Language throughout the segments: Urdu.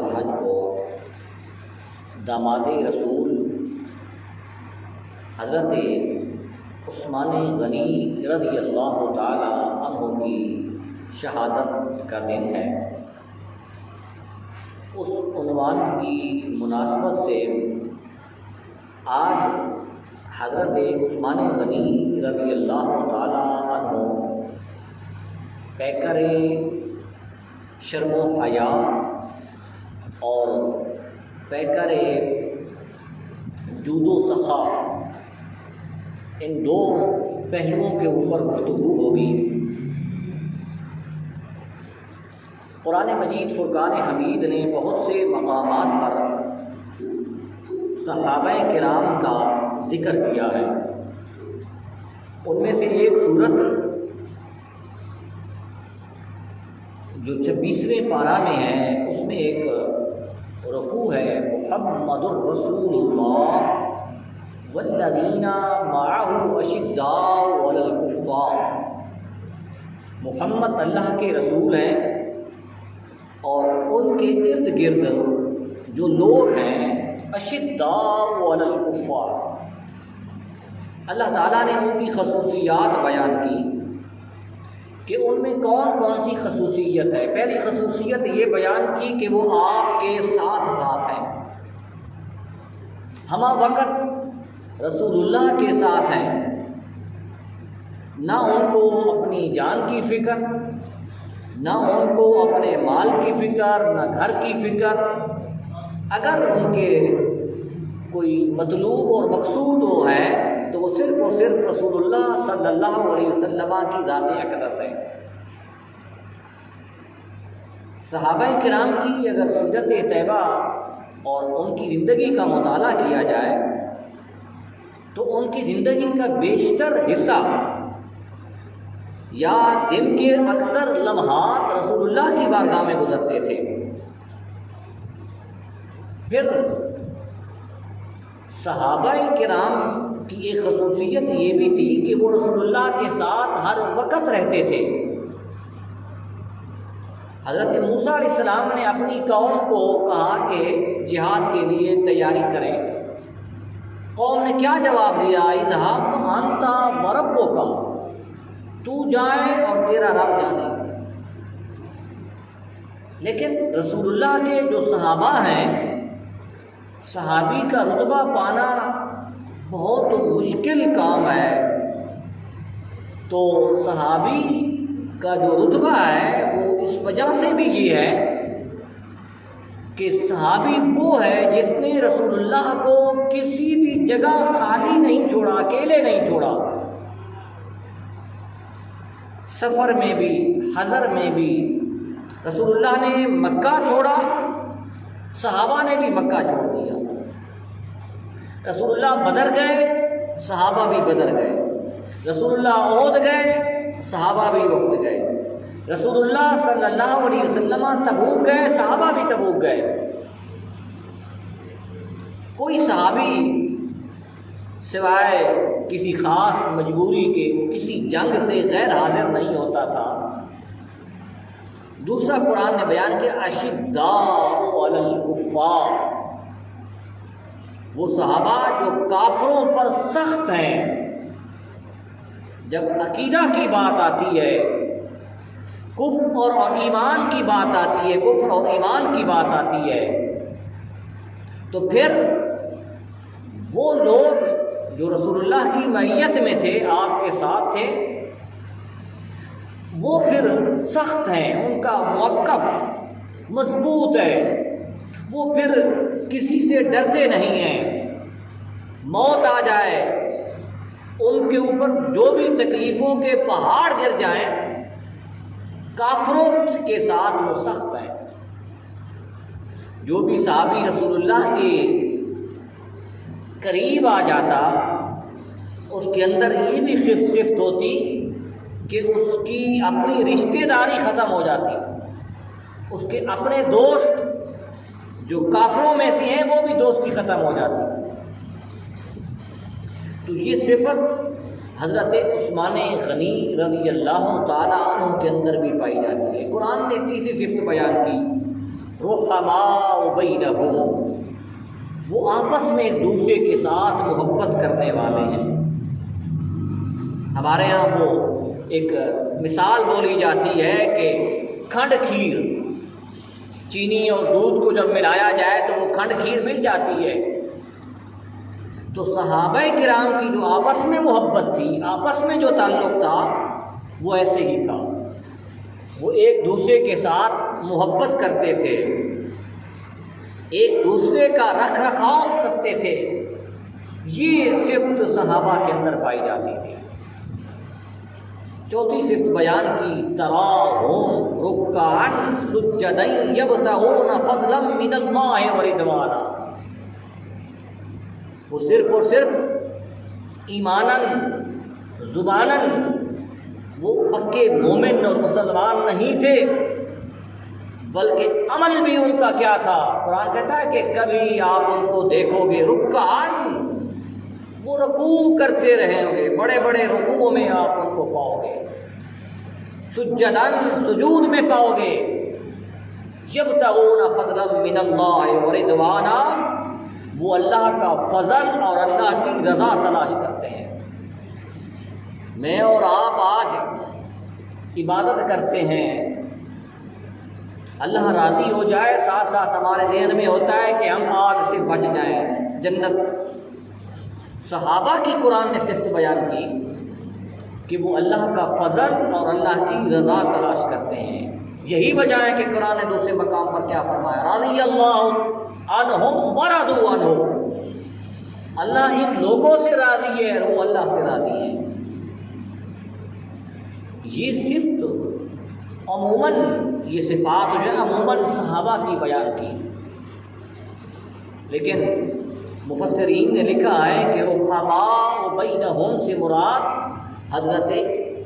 الحج کو داماد رسول حضرت عثمان غنی رضی اللہ تعالی عنہ کی شہادت کا دن ہے۔ اس عنوان کی مناسبت سے آج حضرت عثمان غنی رضی اللہ تعالی عنہ پیکر شرم و حیا اور پیکر جود و سخا، ان دو پہلوؤں کے اوپر گفتگو ہوگی۔ قرآن مجید فرقان حمید نے بہت سے مقامات پر صحابہ کرام کا ذکر کیا ہے۔ ان میں سے ایک صورت جو 26ویں پارہ میں ہے، اس میں ایک رکوع ہے، محمد الرسول اللہ والذین معہ اشداء علی الکفار۔ محمد اللہ کے رسول ہیں اور ان کے ارد گرد جو لوگ ہیں اشداء علی الکفار۔ اللہ تعالیٰ نے ان کی خصوصیات بیان کی کہ ان میں کون کون سی خصوصیت ہے۔ پہلی خصوصیت یہ بیان کی کہ وہ آپ کے ساتھ ساتھ ہیں، ہمہ وقت رسول اللہ کے ساتھ ہیں، نہ ان کو اپنی جان کی فکر، نہ ان کو اپنے مال کی فکر، نہ گھر کی فکر۔ اگر ان کے کوئی مطلوب اور مقصود ہو ہے تو وہ صرف اور صرف رسول اللہ صلی اللہ علیہ وسلم کی ذات اقدس ہے۔ صحابہ کرام کی اگر سیرت طیبہ اور ان کی زندگی کا مطالعہ کیا جائے تو ان کی زندگی کا بیشتر حصہ یا دن کے اکثر لمحات رسول اللہ کی بارگاہ میں گزرتے تھے۔ پھر صحابہ کرام کی ایک خصوصیت یہ بھی تھی کہ وہ رسول اللہ کے ساتھ ہر وقت رہتے تھے۔ حضرت موسیٰ علیہ السلام نے اپنی قوم کو کہا کہ جہاد کے لیے تیاری کریں۔ قوم نے کیا جواب دیا؟ اذهب انت وربک، تو جائے اور تیرا رب جانے۔ لیکن رسول اللہ کے جو صحابہ ہیں، صحابی کا رتبہ پانا بہت مشکل کام ہے۔ تو صحابی کا جو رتبہ ہے وہ اس وجہ سے بھی یہ ہے کہ صحابی وہ ہے جس نے رسول اللہ کو کسی بھی جگہ خالی نہیں چھوڑا، اکیلے نہیں چھوڑا۔ سفر میں بھی، حضر میں بھی رسول اللہ نے مکہ چھوڑا، صحابہ نے بھی مکہ چھوڑ دیا۔ رسول اللہ بدر گئے، صحابہ بھی بدر گئے۔ رسول اللہ احد گئے، صحابہ بھی احد گئے۔ رسول اللہ صلی اللہ علیہ وسلم تبوک گئے، صحابہ بھی تبوک گئے۔ کوئی صحابی سوائے کسی خاص مجبوری کے وہ کسی جنگ سے غیر حاضر نہیں ہوتا تھا۔ دوسرا قرآن نے بیان کیا اشداء علی الکفار، وہ صحابہ جو کافروں پر سخت ہیں۔ جب عقیدہ کی بات آتی ہے، کفر اور ایمان کی بات آتی ہے، کفر اور ایمان کی بات آتی ہے، تو پھر وہ لوگ جو رسول اللہ کی معیت میں تھے، آپ کے ساتھ تھے، وہ پھر سخت ہیں، ان کا موقف مضبوط ہے، وہ پھر کسی سے ڈرتے نہیں ہیں۔ موت آ جائے، ان کے اوپر جو بھی تکلیفوں کے پہاڑ گر جائیں، کافروں کے ساتھ وہ سخت ہیں۔ جو بھی صحابی رسول اللہ کے قریب آ جاتا، اس کے اندر یہ بھی صفت ہوتی کہ اس کی اپنی رشتہ داری ختم ہو جاتی، اس کے اپنے دوست جو کافروں میں سے ہیں وہ بھی دوستی ختم ہو جاتی۔ تو یہ صفت حضرت عثمان غنی رضی اللہ تعالیٰ عنہ کے اندر بھی پائی جاتی ہے۔ قرآن نے تیسری صفت بیان کی رحماء بینہم، وہ آپس میں ایک دوسرے کے ساتھ محبت کرنے والے ہیں۔ ہمارے یہاں وہ ایک مثال بولی جاتی ہے کہ کھنڈ کھیر، چینی اور دودھ کو جب ملایا جائے تو وہ کھنڈ کھیر مل جاتی ہے۔ تو صحابہ کرام کی جو آپس میں محبت تھی، آپس میں جو تعلق تھا، وہ ایسے ہی تھا۔ وہ ایک دوسرے کے ساتھ محبت کرتے تھے، ایک دوسرے کا رکھ رکھاؤ کرتے تھے۔ یہ صفت صحابہ کے اندر پائی جاتی تھی۔ چوتھی صفت بیان کی، تراہم رکعا سجدا یبتغون فضلا من اللہ ورضوانا، وہ صرف اور صرف ایماناً زباناً وہ پکے مومن اور مسلمان نہیں تھے، بلکہ عمل بھی ان کا کیا تھا؟ قرآن کہتا ہے کہ کبھی آپ ان کو دیکھو گے رکعاً، وہ رکوع کرتے رہیں گے، بڑے بڑے رکوعوں میں آپ ان کو پاؤ گے، سجداً سجود میں پاؤ گے، یبتغون فضلا من اللہ ورضوانا، وہ اللہ کا فضل اور اللہ کی رضا تلاش کرتے ہیں۔ میں اور آپ آج عبادت کرتے ہیں، اللہ راضی ہو جائے، ساتھ ساتھ ہمارے ذہن میں ہوتا ہے کہ ہم آگ سے بچ جائیں، جنت۔ صحابہ کی قرآن نے صفت بیان کی کہ وہ اللہ کا فضل اور اللہ کی رضا تلاش کرتے ہیں۔ یہی وجہ ہے کہ قرآن نے دوسرے مقام پر کیا فرمایا، رضی اللہ عنہم ورضوا عنہ، اللہ ان لوگوں سے راضی ہے اور وہ اللہ سے راضی ہے۔ یہ صفت عموماً، یہ صفات جو ہے عموماً صحابہ کی بیان کی، لیکن مفسرین نے لکھا ہے کہ رحماء بینہم سے مراد حضرت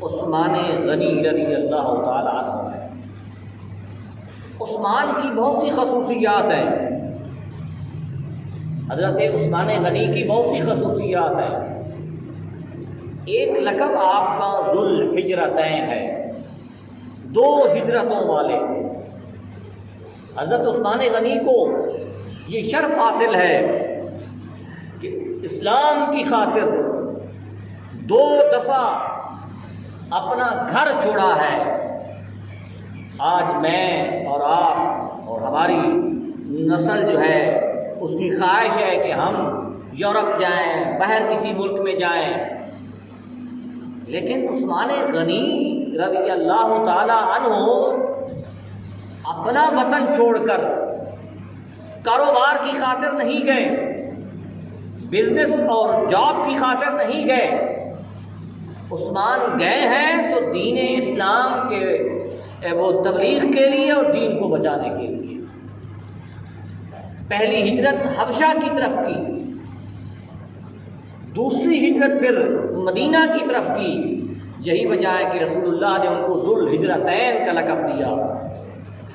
عثمان غنی رضی اللہ تعالیٰ عنہ ہے۔ عثمان کی بہت سی خصوصیات ہیں، حضرت عثمان غنی کی بہت سی خصوصیات ہیں۔ ایک لقب آپ کا ذو الحجرتین ہے، دو ہجرتوں والے۔ حضرت عثمان غنی کو یہ شرف حاصل ہے کہ اسلام کی خاطر دو دفعہ اپنا گھر چھوڑا ہے۔ آج میں اور آپ اور ہماری نسل جو ہے اس کی خواہش ہے کہ ہم یورپ جائیں، باہر کسی ملک میں جائیں، لیکن عثمان غنی رضی اللہ تعالی عنہ اپنا وطن چھوڑ کر کاروبار کی خاطر نہیں گئے، بزنس اور جاب کی خاطر نہیں گئے۔ عثمان گئے ہیں تو دین اسلام کے وہ تبلیغ کے لیے اور دین کو بچانے کے لیے۔ پہلی ہجرت حبشہ کی طرف کی، دوسری ہجرت پھر مدینہ کی طرف کی۔ یہی وجہ ہے کہ رسول اللہ نے ان کو ذو الحجرتین کا لقب دیا،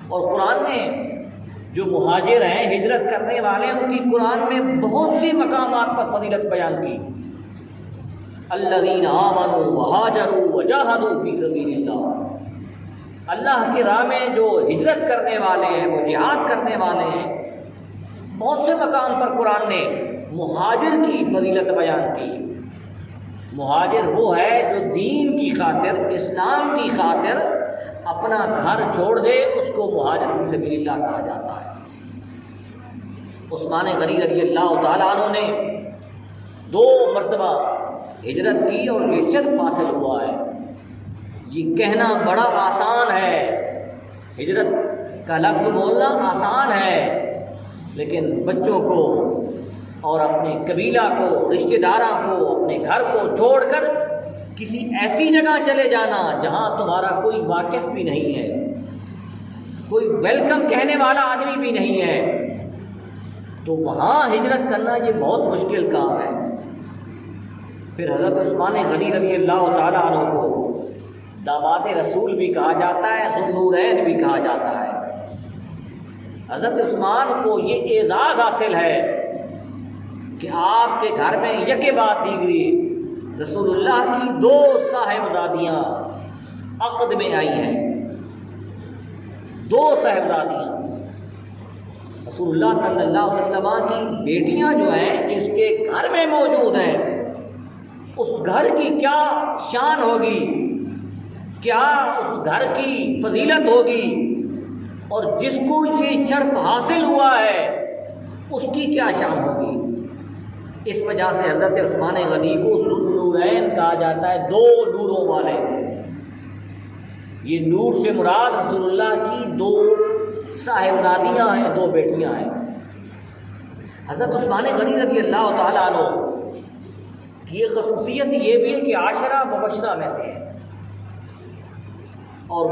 اور قرآن نے جو مہاجر ہیں، ہجرت کرنے والے ہیں، ان کی قرآن میں بہت سی مقامات پر فضیلت بیان کی۔ الذین آمنوا وہاجروا وجاہدوا فی سبیل اللہ، اللہ کی راہ میں جو ہجرت کرنے والے ہیں، وہ جہاد کرنے والے ہیں۔ بہت سے مقام پر قرآن نے مہاجر کی فضیلت بیان کی۔ مہاجر وہ ہے جو دین کی خاطر، اسلام کی خاطر اپنا گھر چھوڑ دے، اس کو مہاجر فی سبیل اللہ کہا جاتا ہے۔ عثمان غنی رضی اللہ تعالیٰ عنہ نے 2 مرتبہ ہجرت کی اور یہ شرف حاصل ہوا ہے۔ یہ کہنا بڑا آسان ہے، ہجرت کا لفظ بولنا آسان ہے، لیکن بچوں کو اور اپنے قبیلہ کو، رشتہ داراں کو، اپنے گھر کو چھوڑ کر کسی ایسی جگہ چلے جانا جہاں تمہارا کوئی واقف بھی نہیں ہے، کوئی ویلکم کہنے والا آدمی بھی نہیں ہے، تو وہاں ہجرت کرنا یہ بہت مشکل کام ہے۔ پھر حضرت عثمان غنی رضی اللہ تعالیٰ عنہ کو داماد رسول بھی کہا جاتا ہے، ذو النورین بھی کہا جاتا ہے۔ حضرت عثمان کو یہ اعزاز حاصل ہے کہ آپ کے گھر میں یکے بعد دیگری رسول اللہ کی 2 صاحبزادیاں عقد میں آئی ہیں، 2 صاحبزادیاں۔ رسول اللہ صلی اللہ علیہ وسلم کی بیٹیاں جو ہیں جس کے گھر میں موجود ہیں، اس گھر کی کیا شان ہوگی، کیا اس گھر کی فضیلت ہوگی، اور جس کو یہ شرف حاصل ہوا ہے اس کی کیا شان ہوگی۔ اس وجہ سے حضرت عثمان غنی کو ذوالنورین کہا جاتا ہے، دو نوروں والے۔ یہ نور سے مراد رسول اللہ کی دو صاحبزادیاں ہیں، دو بیٹیاں ہیں۔ حضرت عثمان غنی رضی اللہ تعالیٰ عنہ کی یہ خصوصیت یہ بھی ہے کہ عاشرہ مبشرہ میں سے ہے، اور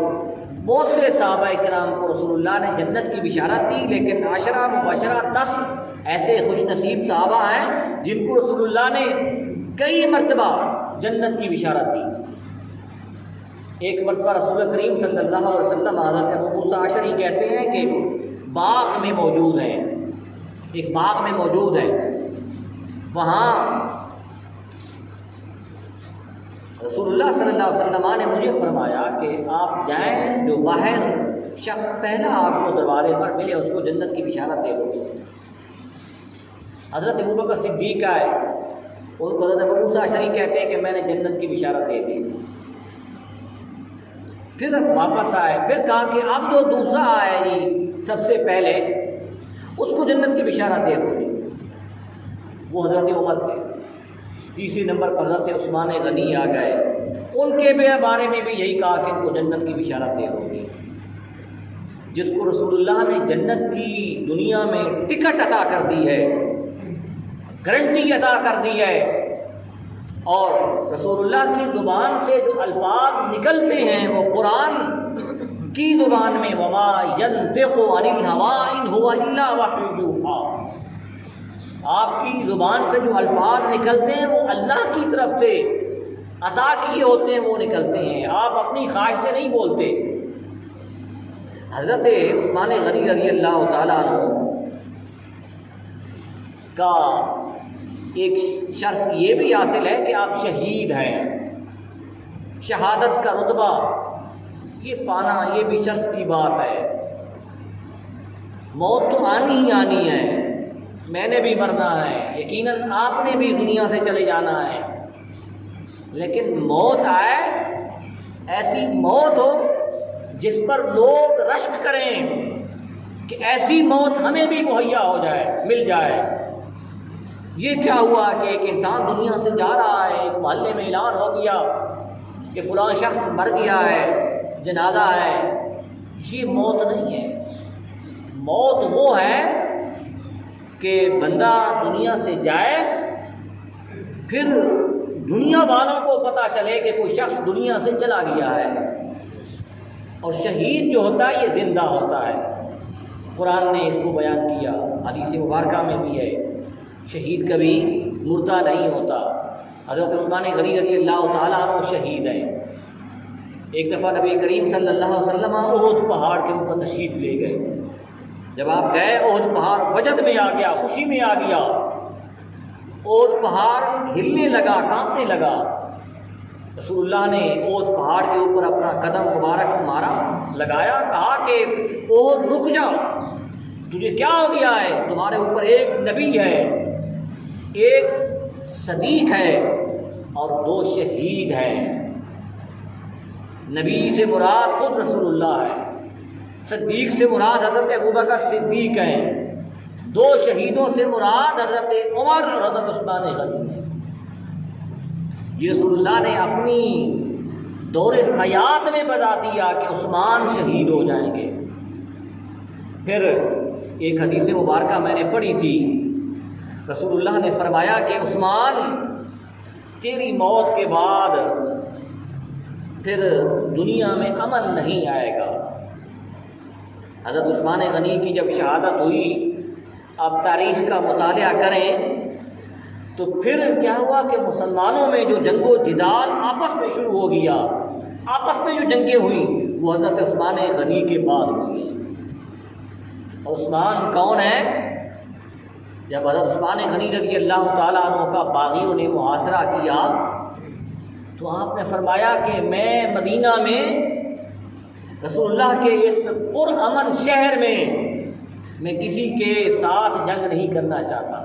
بہت سے صحابہ کرام کو رسول اللہ نے جنت کی بشارت دی، لیکن عاشرہ مبشرہ 10 ایسے خوش نصیب صحابہ ہیں جن کو رسول اللہ نے کئی مرتبہ جنت کی بشارت دی۔ ایک مرتبہ رسول کریم صلی اللہ علیہ وسلم حضرت ابو موسیٰ اشعری کہتے ہیں کہ باغ میں موجود ہے، ایک باغ میں موجود ہے، وہاں رسول اللہ صلی اللہ علیہ وسلم نے مجھے فرمایا کہ آپ جائیں، جو باہر شخص پہلا آپ کو دروازے پر ملے اس کو جنت کی بشارت دے دو۔ حضرت ابوبکر صدیق آئے، ان کو حضرت ابو موسیٰ اشعری کہتے ہیں کہ میں نے جنت کی بشارت دے دی۔ پھر واپس آئے، پھر کہا کہ اب جو دوسرا آئے جی سب سے پہلے اس کو جنت کی بشارت دے دو جی، وہ حضرت عمر تھے۔ تیسرے نمبر پر حضرت عثمان غنی آ گئے، ان کے بارے میں بھی یہی کہا کہ ان کو جنت کی بشارت دے دو گی۔ جس کو رسول اللہ نے جنت کی دنیا میں ٹکٹ عطا کر دی ہے، گارنٹی عطا کر دی ہے، اور رسول اللہ کی زبان سے جو الفاظ نکلتے ہیں وہ قرآن کی زبان میں وما ينطق عن الهوى ان هو الا وحی یوحی، آپ کی زبان سے جو الفاظ نکلتے ہیں وہ اللہ کی طرف سے عطا کیے ہوتے ہیں، وہ نکلتے ہیں، آپ اپنی خواہش سے نہیں بولتے۔ حضرت عثمان غنی رضی اللہ تعالیٰ عنہ کا ایک شرف یہ بھی حاصل ہے کہ آپ شہید ہیں، شہادت کا رتبہ یہ پانا یہ بھی شرف کی بات ہے۔ موت تو آنی ہی آنی ہے، میں نے بھی مرنا ہے، یقیناً آپ نے بھی دنیا سے چلے جانا ہے، لیکن موت آئے ایسی موت ہو جس پر لوگ رشک کریں کہ ایسی موت ہمیں بھی مہیا ہو جائے، مل جائے۔ یہ کیا ہوا کہ ایک انسان دنیا سے جا رہا ہے، ایک محلے میں اعلان ہو گیا کہ فلاں شخص مر گیا ہے، جنازہ ہے، یہ موت نہیں ہے۔ موت وہ ہے کہ بندہ دنیا سے جائے، پھر دنیا والوں کو پتہ چلے کہ کوئی شخص دنیا سے چلا گیا ہے، اور شہید جو ہوتا ہے یہ زندہ ہوتا ہے۔ قرآن نے اس کو بیان کیا، حدیث مبارکہ میں بھی ہے، شہید کبھی مردہ نہیں ہوتا۔ حضرت عثمان غنی رضی اللہ تعالیٰ عنہ شہید ہیں۔ ایک دفعہ نبی کریم صلی اللہ علیہ وسلم احد پہاڑ کے اوپر تشریف لے گئے۔ جب آپ گئے احد پہاڑ وجد میں آ گیا، خوشی میں آ گیا، احد پہاڑ ہلنے لگا، کانپنے لگا۔ رسول اللہ نے احد پہاڑ کے اوپر اپنا قدم مبارک مارا، لگایا، کہا کہ احد رک جا، تجھے کیا ہو گیا ہے؟ تمہارے اوپر ایک نبی ہے، ایک صدیق ہے اور 2 شہید ہیں۔ نبی سے مراد خود رسول اللہ ہے، صدیق سے مراد حضرت ابوبکر صدیق ہیں، 2 شہیدوں سے مراد حضرت عمر اور حضرت عثمان غنی ہیں۔ یہ رسول اللہ نے اپنی دور حیات میں بتا دیا کہ عثمان شہید ہو جائیں گے۔ پھر ایک حدیث مبارکہ میں نے پڑھی تھی، رسول اللہ نے فرمایا کہ عثمان تیری موت کے بعد پھر دنیا میں امن نہیں آئے گا۔ حضرت عثمان غنی کی جب شہادت ہوئی، آپ تاریخ کا مطالعہ کریں تو پھر کیا ہوا کہ مسلمانوں میں جو جنگ و جدال آپس میں شروع ہو گیا، آپس میں جو جنگیں ہوئیں وہ حضرت عثمان غنی کے بعد ہوئی۔ اور عثمان کون ہے؟ جب حضرت عثمان غنی رضی اللہ تعالیٰ عنہ کا باغیوں نے محاصرہ کیا تو آپ نے فرمایا کہ میں مدینہ میں رسول اللہ کے اس پرامن شہر میں میں کسی کے ساتھ جنگ نہیں کرنا چاہتا،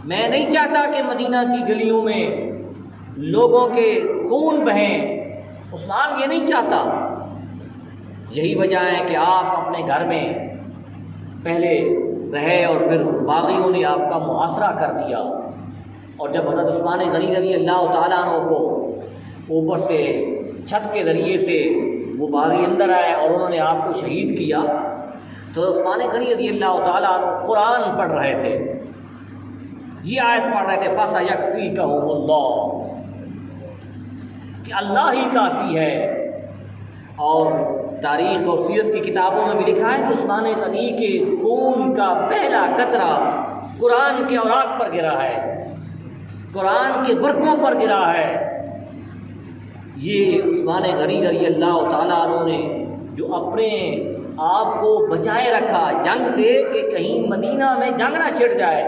میں نہیں چاہتا کہ مدینہ کی گلیوں میں لوگوں کے خون بہیں۔ عثمان یہ نہیں چاہتا۔ یہی وجہ ہے کہ آپ اپنے گھر میں پہلے رہے اور پھر باغیوں نے آپ کا محاصرہ کر دیا، اور جب حضرت عثمان غنی رضی اللہ تعالیٰ عنہ کو اوپر سے چھت کے ذریعے سے وہ باغی اندر آئے اور انہوں نے آپ کو شہید کیا، تو عثمان غنی رضی اللہ تعالیٰ عنہ قرآن پڑھ رہے تھے، یہ آیت پڑھ رہے تھے فَسَيَكْفِيكَهُمُ اللَّهُ، کہ اللہ ہی کافی ہے۔ اور تاریخ اور سیرت کی کتابوں میں بھی لکھا ہے کہ عثمان غنی کے خون کا پہلا قطرہ قرآن کے اوراق پر گرا ہے، قرآن کے ورقوں پر گرا ہے۔ یہ عثمان غنی رضی اللہ تعالیٰ عنہ نے جو اپنے آپ کو بچائے رکھا جنگ سے کہ کہیں مدینہ میں جنگ نہ چھڑ جائے،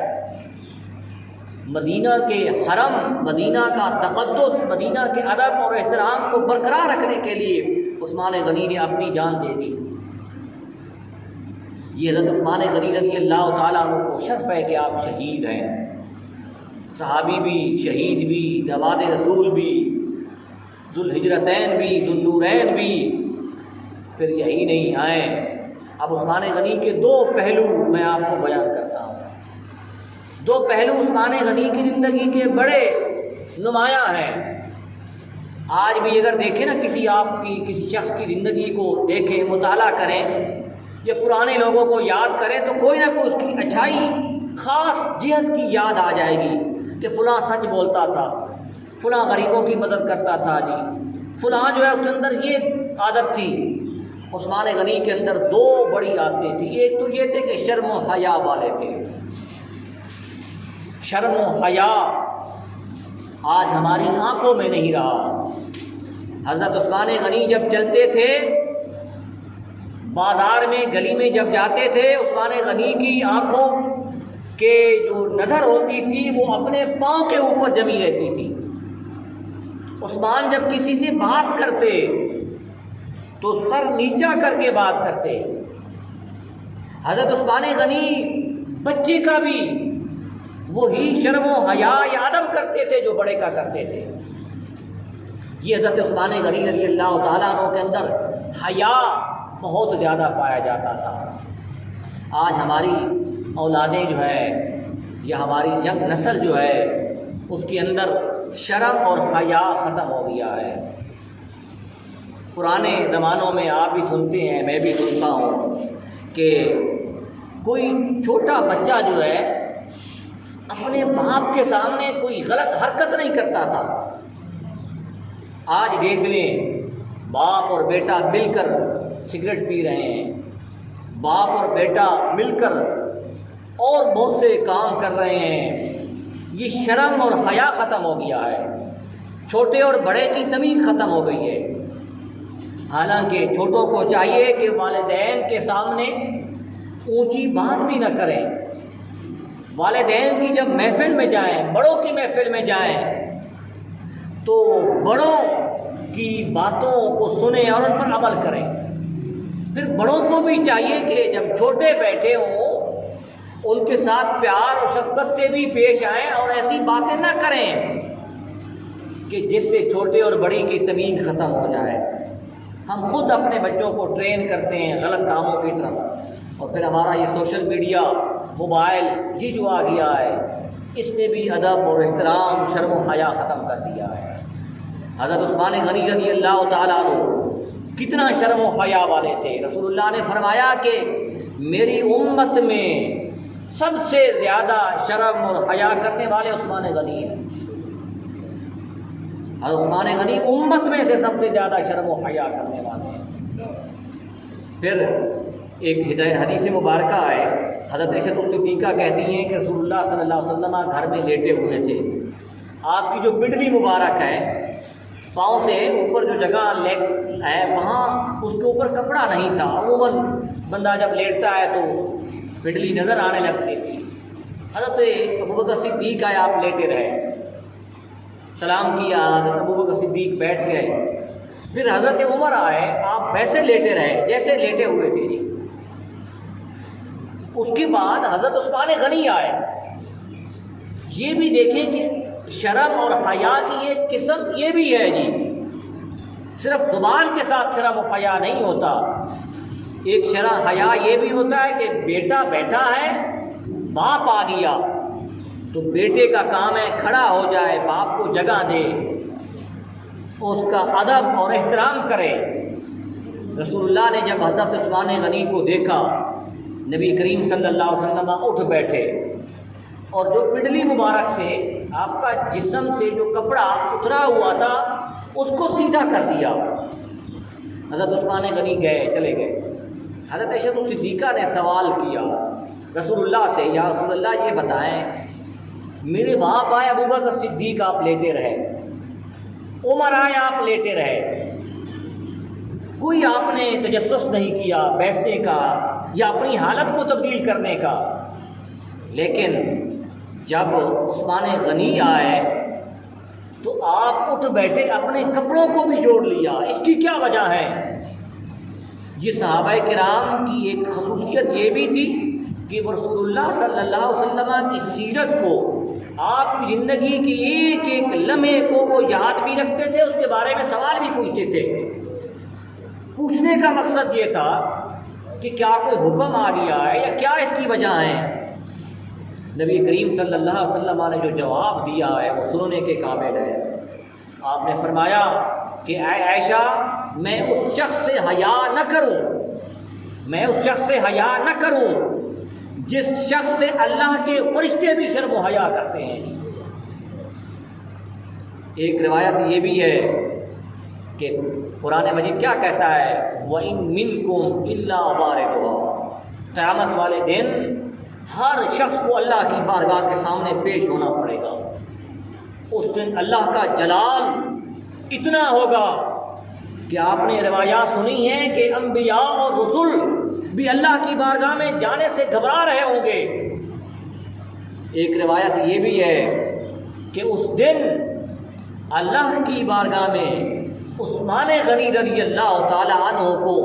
مدینہ کے حرم، مدینہ کا تقدس، مدینہ کے ادب اور احترام کو برقرار رکھنے کے لیے عثمان غنی نے اپنی جان دے دی۔ یہ حضرت عثمان غنی رضی اللہ تعالیٰ عنہ کو شرف ہے کہ آپ شہید ہیں، صحابی بھی، شہید بھی، داماد رسول بھی، ذوالہجرتین بھی، ذوالنورین بھی۔ پھر یہی نہیں آئیں، اب عثمان غنی کے دو پہلو میں آپ کو بیان کرتا ہوں۔ دو پہلو عثمان غنی کی زندگی کے بڑے نمایاں ہیں۔ آج بھی اگر دیکھیں نا، کسی شخص کی زندگی کو دیکھیں، مطالعہ کریں یا پرانے لوگوں کو یاد کریں تو کوئی نہ کوئی اس کی اچھائی خاص جہت کی یاد آ جائے گی کہ فلاں سچ بولتا تھا، فلاں غریبوں کی مدد کرتا تھا، جی فلاں جو ہے اس کے اندر یہ عادت تھی۔ عثمان غنی کے اندر دو بڑی عادتیں تھیں، ایک تو یہ تھے کہ شرم و حیا والے تھے۔ شرم و حیا آج ہماری آنکھوں میں نہیں رہا۔ حضرت عثمان غنی جب چلتے تھے بازار میں، گلی میں جب جاتے تھے، عثمان غنی کی آنکھوں کے جو نظر ہوتی تھی وہ اپنے پاؤں کے اوپر جمی رہتی تھی۔ عثمان جب کسی سے بات کرتے تو سر نیچا کر کے بات کرتے۔ حضرت عثمان غنی بچے کا بھی وہی شرم و حیا یا ادب کرتے تھے جو بڑے کا کرتے تھے۔ یہ حضرت عثمان غنی رضی اللہ تعالیٰ عنہ کے اندر حیا بہت زیادہ پایا جاتا تھا۔ آج ہماری اولادیں جو ہے یا ہماری ینگ نسل جو ہے اس کے اندر شرم اور حیا ختم ہو گیا ہے۔ پرانے زمانوں میں آپ بھی سنتے ہیں، میں بھی سنتا ہوں کہ کوئی چھوٹا بچہ جو ہے اپنے باپ کے سامنے کوئی غلط حرکت نہیں کرتا تھا۔ آج دیکھ لیں، باپ اور بیٹا مل کر سگریٹ پی رہے ہیں، باپ اور بیٹا مل کر اور بہت سے کام کر رہے ہیں۔ یہ شرم اور حیا ختم ہو گیا ہے، چھوٹے اور بڑے کی تمیز ختم ہو گئی ہے۔ حالانکہ چھوٹوں کو چاہیے کہ والدین کے سامنے اونچی بات بھی نہ کریں، والدین کی جب محفل میں جائیں، بڑوں کی محفل میں جائیں تو بڑوں کی باتوں کو سنیں اور ان پر عمل کریں۔ پھر بڑوں کو بھی چاہیے کہ جب چھوٹے بیٹھے ہوں ان کے ساتھ پیار اور شفقت سے بھی پیش آئیں اور ایسی باتیں نہ کریں کہ جس سے چھوٹے اور بڑی کی تمیز ختم ہو جائے۔ ہم خود اپنے بچوں کو ٹرین کرتے ہیں غلط کاموں کی طرف، اور پھر ہمارا یہ سوشل میڈیا، موبائل، یہ جو آ گیا ہے اس نے بھی ادب اور احترام، شرم و حیا ختم کر دیا ہے۔ حضرت عثمان غنی رضی اللہ تعالیٰ عنہ کتنا شرم و حیا والے تھے۔ رسول اللہ نے فرمایا کہ میری امت میں سب سے زیادہ شرم اور حیا کرنے والے عثمان غنی ہیں۔ حضرت عثمان غنی امت میں سے سب سے زیادہ شرم و حیا کرنے والے ہیں۔ پھر ایک حدیث مبارکہ ہے، حضرت عائشہ صدیقہ کہتی ہیں کہ رسول اللہ صلی اللہ علیہ وسلم گھر میں لیٹے ہوئے تھے، آپ کی جو پنڈلی مبارک ہے، پاؤں سے اوپر جو جگہ ہے وہاں اس کے اوپر کپڑا نہیں تھا۔ عموماً بندہ جب لیٹتا ہے تو پنڈلی نظر آنے لگتی تھی۔ حضرت ابوبکر صدیق آئے، آپ لیٹے رہے، سلام کیا، حضرت ابوبکر صدیق بیٹھ گئے، پھر حضرت عمر آئے، آپ ویسے لیٹے رہے جیسے لیٹے ہوئے تھے۔ اس کے بعد حضرت عثمان غنی آئے. یہ بھی دیکھیں کہ شرم اور حیا کی ایک قسم یہ بھی ہے جی، صرف زبان کے ساتھ شرم و حیا نہیں ہوتا. ایک شرم حیا یہ بھی ہوتا ہے کہ بیٹا بیٹھا ہے، باپ آ گیا تو بیٹے کا کام ہے کھڑا ہو جائے، باپ کو جگہ دے، اس کا ادب اور احترام کرے. رسول اللہ نے جب حضرت عثمان غنی کو دیکھا، نبی کریم صلی اللہ علیہ وسلم اٹھ بیٹھے اور جو پڈلی مبارک سے آپ کا جسم سے جو کپڑا اترا ہوا تھا اس کو سیدھا کر دیا. حضرت عثمان غنی گئے، چلے گئے. حضرت عائشہ صدیقہ نے سوال کیا رسول اللہ سے، یا رسول اللہ یہ بتائیں، میرے باپ آئے ابو بکر صدیق آپ لیٹے رہے، عمر آئے آپ لیٹے رہے، کوئی آپ نے تجسس نہیں کیا بیٹھنے کا یا اپنی حالت کو تبدیل کرنے کا. لیکن جب عثمان غنی آئے تو آپ اٹھ بیٹھے، اپنے کپڑوں کو بھی جوڑ لیا. اس کی کیا وجہ ہے؟ یہ صحابہ کرام کی ایک خصوصیت یہ بھی تھی کہ وہ رسول اللہ صلی اللہ علیہ وسلم کی سیرت کو، آپ کی زندگی کی ایک ایک لمحے کو وہ یاد بھی رکھتے تھے، اس کے بارے میں سوال بھی پوچھتے تھے. پوچھنے کا مقصد یہ تھا کہ کیا کوئی حکم آ گیا ہے یا کیا اس کی وجہ ہے. نبی کریم صلی اللہ علیہ وسلم نے جو جواب دیا ہے وہ سننے کے قابل ہے. آپ نے فرمایا کہ اے عائشہ، میں اس شخص سے حیا نہ کروں، میں اس شخص سے حیا نہ کروں جس شخص سے اللہ کے فرشتے بھی شرم و حیا کرتے ہیں. ایک روایت یہ بھی ہے کہ قرآن مجید کیا کہتا ہے، وَإِن مِّنكُمْ إِلَّا وَارِدُهَا، قیامت والے دن ہر شخص کو اللہ کی بارگاہ کے سامنے پیش ہونا پڑے گا. اس دن اللہ کا جلال اتنا ہوگا کہ آپ نے روایات سنی ہیں کہ انبیاء اور رسول بھی اللہ کی بارگاہ میں جانے سے گھبرا رہے ہوں گے. ایک روایت یہ بھی ہے کہ اس دن اللہ کی بارگاہ میں عثمان غنی رضی اللہ تعالی عنہ کو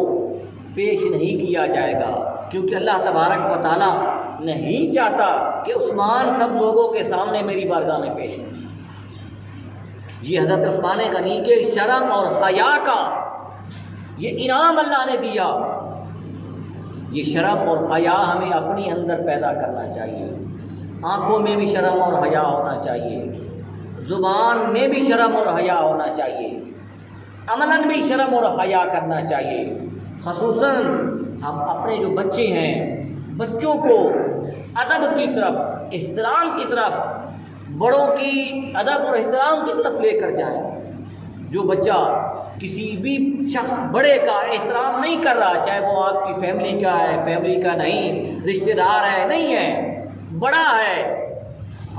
پیش نہیں کیا جائے گا، کیونکہ اللہ تبارک و تعالی نہیں چاہتا کہ عثمان سب لوگوں کے سامنے میری بارگاہ میں پیش ہو. یہ حضرت عثمان غنی کے شرم اور حیا کا یہ انعام اللہ نے دیا. یہ شرم اور حیا ہمیں اپنی اندر پیدا کرنا چاہیے. آنکھوں میں بھی شرم اور حیا ہونا چاہیے، زبان میں بھی شرم اور حیا ہونا چاہیے، عملاً بھی شرم اور حیا کرنا چاہیے. خصوصاً ہم اپنے جو بچے ہیں، بچوں کو ادب کی طرف، احترام کی طرف، بڑوں کی ادب اور احترام کی طرف لے کر جائیں. جو بچہ کسی بھی شخص بڑے کا احترام نہیں کر رہا، چاہے وہ آپ کی فیملی کا ہے، فیملی کا نہیں، رشتہ دار ہے، نہیں ہے، بڑا ہے،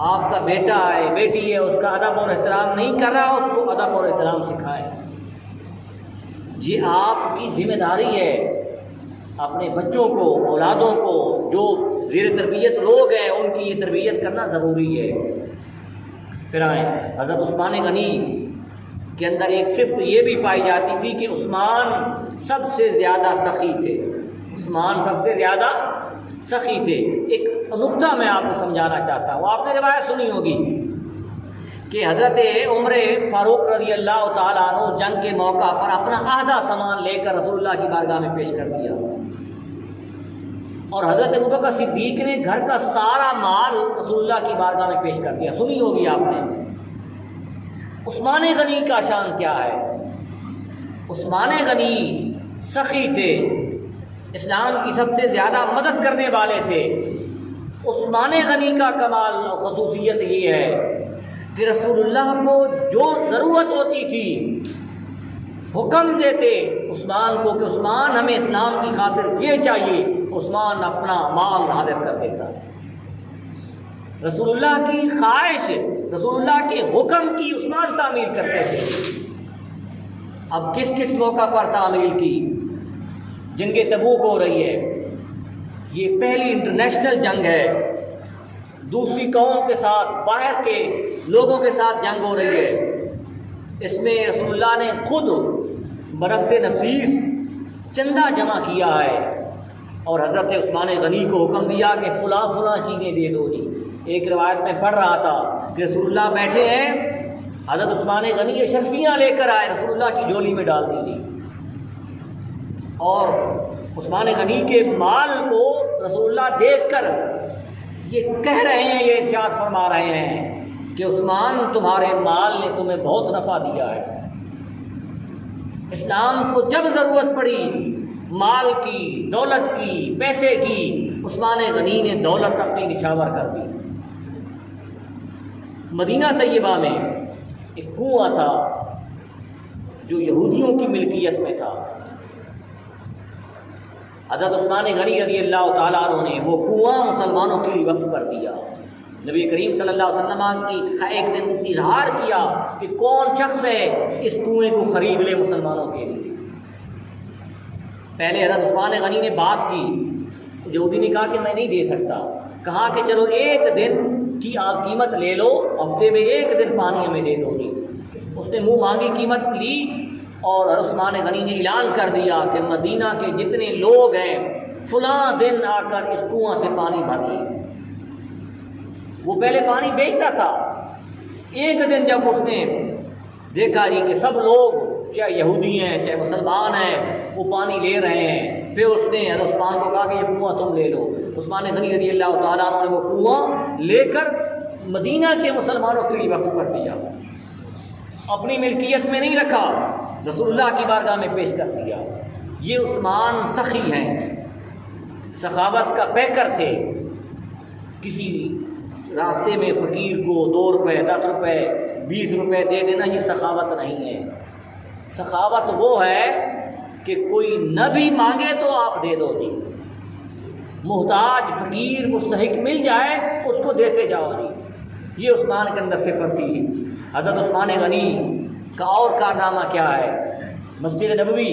آپ کا بیٹا ہے، بیٹی ہے، اس کا ادب اور احترام نہیں کر رہا، اس کو ادب اور احترام سکھائیں. یہ آپ کی ذمہ داری ہے. اپنے بچوں کو، اولادوں کو، جو زیر تربیت لوگ ہیں ان کی یہ تربیت کرنا ضروری ہے. پھر آئیں حضرت عثمان غنی کے اندر ایک صفت یہ بھی پائی جاتی تھی کہ عثمان سب سے زیادہ سخی تھے. عثمان سب سے زیادہ سخی تھے. ایک نقطہ میں آپ کو سمجھانا چاہتا ہوں. آپ نے روایت سنی ہوگی کہ حضرت عمر فاروق رضی اللہ تعالیٰ عنہ جنگ کے موقع پر اپنا آدھا سامان لے کر رسول اللہ کی بارگاہ میں پیش کر دیا، اور حضرت ابوبکر صدیق نے گھر کا سارا مال رسول اللہ کی بارگاہ میں پیش کر دیا. سنی ہوگی آپ نے. عثمان غنی کا شان کیا ہے؟ عثمان غنی سخی تھے، اسلام کی سب سے زیادہ مدد کرنے والے تھے. عثمان غنی کا کمال اور خصوصیت یہ ہے کہ رسول اللہ کو جو ضرورت ہوتی تھی حکم دیتے عثمان کو کہ عثمان ہمیں اسلام کی خاطر یہ چاہیے، عثمان اپنا مال حاضر کر دیتا. رسول اللہ کی خواہش، رسول اللہ کے حکم کی عثمان تعمیل کرتے تھے. اب کس کس موقع پر تعمیل کی؟ جنگ تبوک ہو رہی ہے، یہ پہلی انٹرنیشنل جنگ ہے، دوسری قوم کے ساتھ، باہر کے لوگوں کے ساتھ جنگ ہو رہی ہے. اس میں رسول اللہ نے خود برف سے نفیس چندہ جمع کیا ہے اور حضرت عثمان غنی کو حکم دیا کہ فلاں فلاں چیزیں دے دو جی۔ ایک روایت میں پڑھ رہا تھا کہ رسول اللہ بیٹھے ہیں، حضرت عثمان غنی اشرفیاں لے کر آئے، رسول اللہ کی جھولی میں ڈال دیجیے، اور عثمان غنی کے مال کو رسول اللہ دیکھ کر یہ کہہ رہے ہیں، یہ ارشاد فرما رہے ہیں کہ عثمان تمہارے مال نے تمہیں بہت نفع دیا ہے۔ اسلام کو جب ضرورت پڑی مال کی، دولت کی، پیسے کی، عثمان غنی نے دولت اپنی نچھاور کر دی۔ مدینہ طیبہ میں ایک کنواں تھا جو یہودیوں کی ملکیت میں تھا، حضرت عثمان غنی رضی اللہ تعالیٰ عنہ نے وہ کنواں مسلمانوں کے لیے وقف کر دیا۔ نبی کریم صلی اللہ علیہ وسلم کی ایک دن اظہار کیا کہ کون شخص ہے اس کنویں کو خرید لے مسلمانوں کے لیے۔ پہلے حضرت عثمان غنی نے بات کی، یہودی نے کہا کہ میں نہیں دے سکتا، کہا کہ چلو ایک دن کی آپ قیمت لے لو، ہفتے میں ایک دن پانی ہمیں دے دو گی۔ اس نے منہ مانگی قیمت لی، اور عثمان غنی نے اعلان کر دیا کہ مدینہ کے جتنے لوگ ہیں فلاں دن آ کر اس کنواں سے پانی بھر لیں۔ وہ پہلے پانی بیچتا تھا، ایک دن جب اس نے دیکھا جی کہ سب لوگ چاہے یہودی ہیں چاہے مسلمان ہیں وہ پانی لے رہے ہیں، پھر اس نے حضرت عثمان کو کہا کہ یہ کنواں تم لے لو۔ عثمان غنی رضی اللہ تعالیٰ عنہ نے وہ کنواں لے کر مدینہ کے مسلمانوں کے لیے وقف کر دیا، اپنی ملکیت میں نہیں رکھا، رسول اللہ کی بارگاہ میں پیش کر دیا۔ یہ عثمان سخی ہیں، سخاوت کا پیکر تھے۔ کسی راستے میں فقیر کو 2 روپے 10 روپے 20 روپے دے دینا یہ سخاوت نہیں ہے۔ سخاوت وہ ہے کہ کوئی نہ بھی مانگے تو آپ دے دو جی، محتاج فقیر مستحق مل جائے اس کو دیتے جاؤ جی، یہ عثمان کے اندر صفت تھی۔ حضرت عثمان غنی کا اور کارنامہ کیا ہے؟ مسجد نبوی،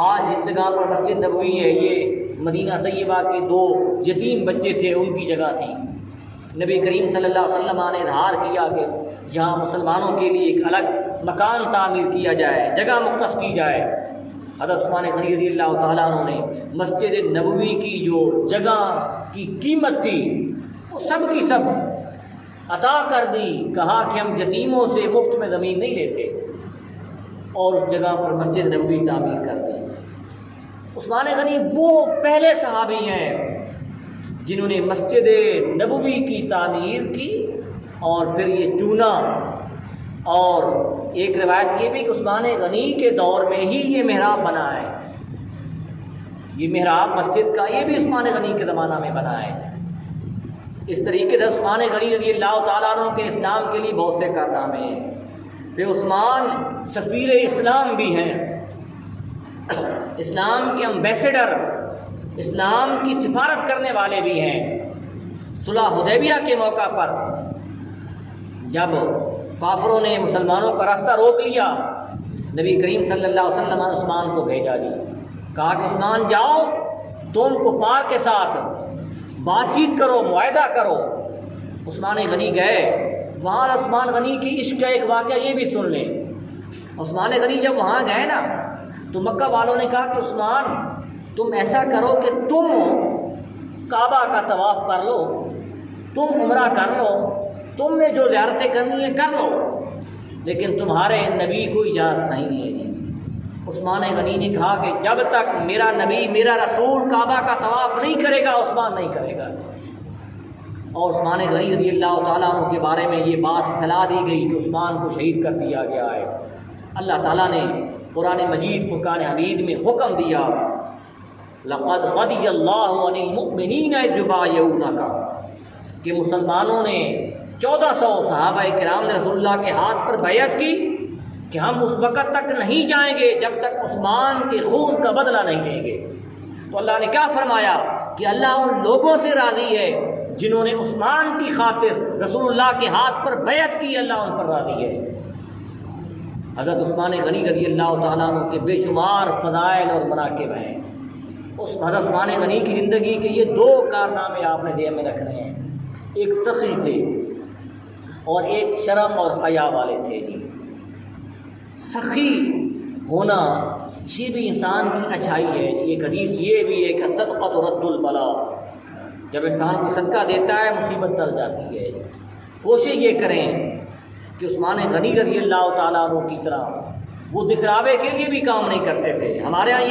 آج جس جگہ پر مسجد نبوی ہے یہ مدینہ طیبہ کے 2 یتیم بچے تھے، ان کی جگہ تھی۔ نبی کریم صلی اللہ علیہ وسلم نے اظہار کیا کہ یہاں مسلمانوں کے لیے ایک الگ مکان تعمیر کیا جائے، جگہ مختص کی جائے۔ حضرت عثمان غنی رضی اللہ تعالیٰ عنہ نے مسجد نبوی کی جو جگہ کی قیمت تھی وہ سب کی سب عطا کر دی، کہا کہ ہم یتیموں سے مفت میں زمین نہیں لیتے، اور اس جگہ پر مسجد نبوی تعمیر کر دی۔ عثمان غنی وہ پہلے صحابی ہیں جنہوں نے مسجد نبوی کی تعمیر کی اور پھر یہ چونا، اور ایک روایت یہ بھی کہ عثمان غنی کے دور میں ہی یہ محراب بنا ہے، یہ محراب مسجد کا یہ بھی عثمان غنی کے زمانہ میں بنا ہے۔ اس طریقے سے عثمان غنی رضی اللہ تعالیٰ عنہ کے اسلام کے لیے بہت سے کارنامے ہیں۔ پھر عثمان سفیر اسلام بھی ہیں، اسلام کے امبیسڈر، اسلام کی سفارت کرنے والے بھی ہیں۔ صلح حدیبیہ کے موقع پر جب کافروں نے مسلمانوں کا راستہ روک لیا، نبی کریم صلی اللہ علیہ وسلم نے عثمان کو بھیجا جی، کہا کہ عثمان جاؤ تم کفار کے ساتھ بات چیت کرو، معاہدہ کرو۔ عثمان غنی گئے، وہاں عثمان غنی کی عشق کا ایک واقعہ یہ بھی سن لیں۔ عثمان غنی جب وہاں گئے نا تو مکہ والوں نے کہا کہ عثمان تم ایسا کرو کہ تم کعبہ کا طواف کر لو، تم عمرہ کر لو، تم نے جو زیارتیں کرنی ہیں کر لو، لیکن تمہارے نبی کو اجازت نہیں ہے جی۔ عثمان غنی نے کہا کہ جب تک میرا نبی میرا رسول کعبہ کا طواف نہیں کرے گا عثمان نہیں کرے گا۔ اور عثمان غنی رضی اللہ تعالیٰ عنہ کے بارے میں یہ بات پھیلا دی گئی کہ عثمان کو شہید کر دیا گیا ہے۔ اللہ تعالیٰ نے قرآن مجید فرقان حمید میں حکم دیا لقد رضی اللہ عن المؤمنین اذ یبایعونک، کہ مسلمانوں نے 1400 صحابہ کرام نے رسول اللہ کے ہاتھ پر بیعت کی کہ ہم اس وقت تک نہیں جائیں گے جب تک عثمان کے خون کا بدلہ نہیں لیں گے۔ تو اللہ نے کیا فرمایا کہ اللہ ان لوگوں سے راضی ہے جنہوں نے عثمان کی خاطر رسول اللہ کے ہاتھ پر بیعت کی، اللہ ان پر راضی ہے۔ حضرت عثمان غنی رضی اللہ تعالیٰ عنہ کے بے شمار فضائل اور مناقب ہیں۔ اس حضرت عثمان غنی کی زندگی کے یہ 2 کارنامے آپ نے ذہن میں رکھنے ہیں، ایک سخی تھے اور ایک شرم اور حیا والے تھے جی۔ سخی ہونا یہ بھی انسان کی اچھائی ہے۔ ایک حدیث یہ بھی ہے کہ صدقۃ رد البلا، جب انسان کو صدقہ دیتا ہے مصیبت ٹل جاتی ہے۔ کوشش یہ کریں کہ عثمان غنی رضی اللہ تعالیٰ عنہ کی طرح وہ دکھلاوے کے لیے بھی کام نہیں کرتے تھے۔ ہمارے ہاں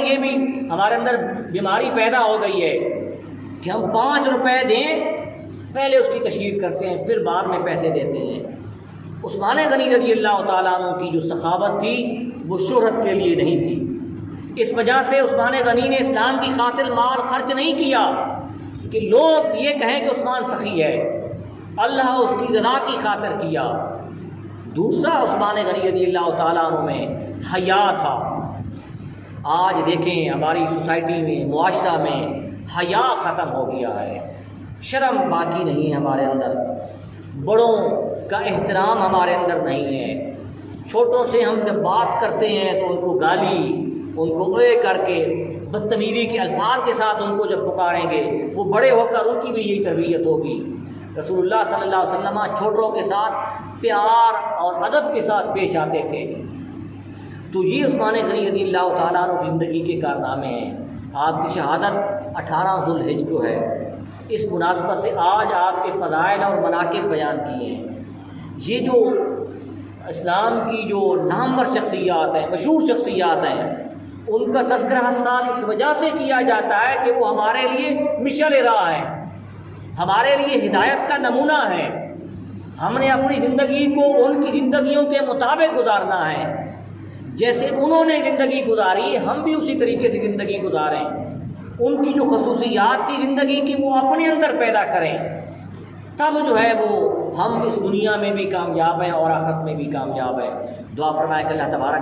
یہ بھی ہمارے اندر بیماری پیدا ہو گئی ہے کہ ہم 5 روپے دیں، پہلے اس کی تشہیر کرتے ہیں پھر بعد میں پیسے دیتے ہیں۔ عثمان غنی رضی اللہ تعالیٰ عنہ کی جو سخاوت تھی وہ شہرت کے لیے نہیں تھی۔ اس وجہ سے عثمان غنی نے اسلام کی خاطر مال خرچ نہیں کیا کہ لوگ یہ کہیں کہ عثمان سخی ہے، اللہ اس کی رضا کی خاطر کیا۔ دوسرا، عثمان غنی رضی اللہ تعالیٰ عنہ میں حیا تھا۔ آج دیکھیں ہماری سوسائٹی میں، معاشرہ میں حیا ختم ہو گیا ہے، شرم باقی نہیں ہے ہمارے اندر، بڑوں کا احترام ہمارے اندر نہیں ہے۔ چھوٹوں سے ہم جب بات کرتے ہیں تو ان کو گالی، ان کو اے کر کے بدتمیزی کے الفاظ کے ساتھ ان کو جب پکاریں گے، وہ بڑے ہو کر ان کی بھی یہی تربیت ہوگی۔ رسول اللہ صلی اللہ علیہ وسلم چھوٹوں کے ساتھ پیار اور ادب کے ساتھ پیش آتے تھے۔ تو یہ عثمان غنی رضی اللہ تعالیٰ عنہ کی زندگی کے کارنامے ہیں۔ آپ کی شہادت 18 ذوالحج کو ہے۔ اس مناسبت سے آج آپ کے فضائل اور مناقب بیان کیے ہیں۔ یہ جو اسلام کی جو نامور شخصیات ہیں، مشہور شخصیات ہیں، ان کا تذکرہ ہر سال اس وجہ سے کیا جاتا ہے کہ وہ ہمارے لیے مشعل راہ ہیں، ہمارے لیے ہدایت کا نمونہ ہے۔ ہم نے اپنی زندگی کو ان کی زندگیوں کے مطابق گزارنا ہے۔ جیسے انہوں نے زندگی گزاری ہم بھی اسی طریقے سے زندگی گزاریں۔ ان کی جو خصوصیات تھی زندگی کی وہ اپنے اندر پیدا کریں، تب جو ہے وہ ہم اس دنیا میں بھی کامیاب ہیں اور آخرت میں بھی کامیاب ہیں۔ دعا فرمائے کہ اللہ تبارک